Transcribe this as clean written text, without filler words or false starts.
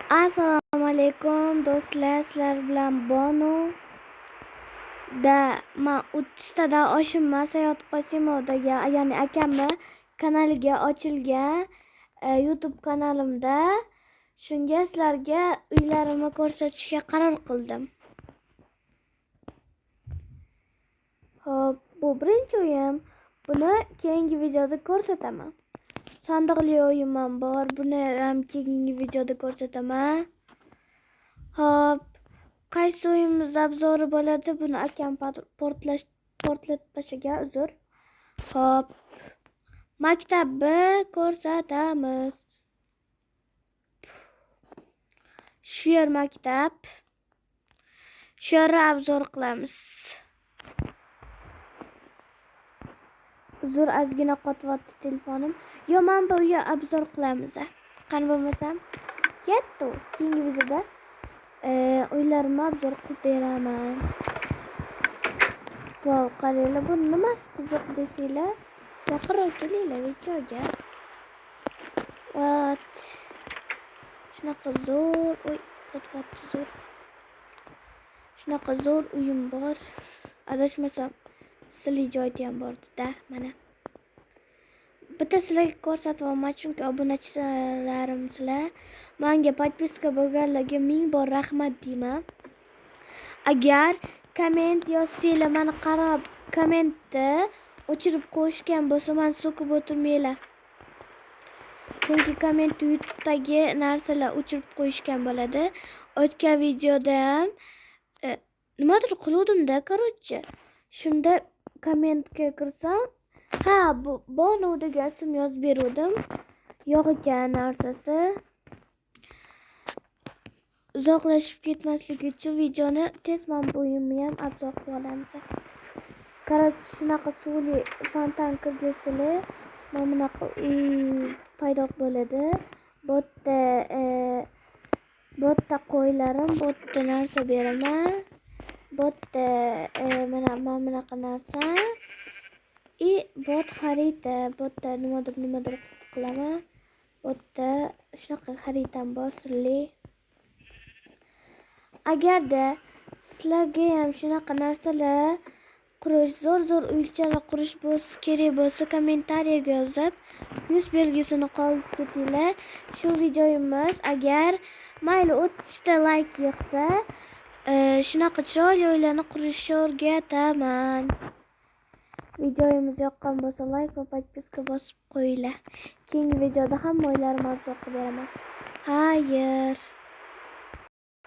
Assalomu alaykum do'stlar, sizlar bilan Bonu men 30 tada oshimmas Hayot Qosimovdagi, ya'ni akamni kanaliga ochilgan YouTube kanalimda shunga sizlarga uylarimni ko'rsatishga qaror qildim. Xo'p, bu birinchi uyim. Buni keyingi videoda ko'rsataman. Sandiqli uyim bor, buni ham keyingi videoda ko'rsataman. Hop, qaysi uyimiz obzori bo'ladi? Buni akam portlatib tashlagan, uzr. Hop, maktabni ko'rsatamiz. Shu yer maktab. Shu yerni obzor qilamiz. Uzr, ozgina qotyapti telefonim. Yo, men bu uyni obzor qilamiz. Qani bo'lmasam, ketdi. Keyingi videoda uylarimni obzor qilib beraman. Vow, qaranglar, bu nimasi qiziq desanglar, yaqinroq kelinglar videoga. What? Shunaqa zo'r, qotyapti zo'r. Shunaqa zo'r uyim bor. Adashmasam, sirli joyda ham bor-da, mana. Bitta sizlarga ko'rsataman, chunki obunachilarim sizlar. Menga podpiska bo'lganlarga 1000 bor rahmat deyman. Agar komment yozsanglar, meni qarab kommentni o'chirib qo'yishgan bo'lsa, men so'kib o'tirmanglar. Chunki kommentni YouTube'dagi narsalar o'chirib qo'yishgan bo'ladi. O'tgan videoda ham nimadir qiluvdim-da, короче. Shunda kommentga kirsam, bu Bonu degan ism yozib berdim. Yo'q ekan narsasi. Uzoqlashib ketmasligi uchun videoni tezman bu uyimni ham obzor qilib olamiz. Короче, shunaqa suvli fontan kirgizili, mana bunaqa uy paydo bo'ladi. Botda qo'ylarim, botda narsa beraman. Botda mana bunaqa narsa. Bot xarita, botda nimadir qilaman. Botda shunaqa xaritam bor, sirli. Agarda sizlarga ham shunaqa narsalar qurish, zo'r uychalar qurish kerak bo'lsa, kommentariyaga yozib, plus belgisini qoldirib ketinglar. Shu videomiz agar mayli 30 ta like yig'sa, shunaqa chiroyli uylarni qurishni o'rgataman. Videomiz yoqqan bo'lsa, like va podpiska bosib qo'yinglar. Keyingi videoda hamma uylarimni obzor qilib beraman. Xayr.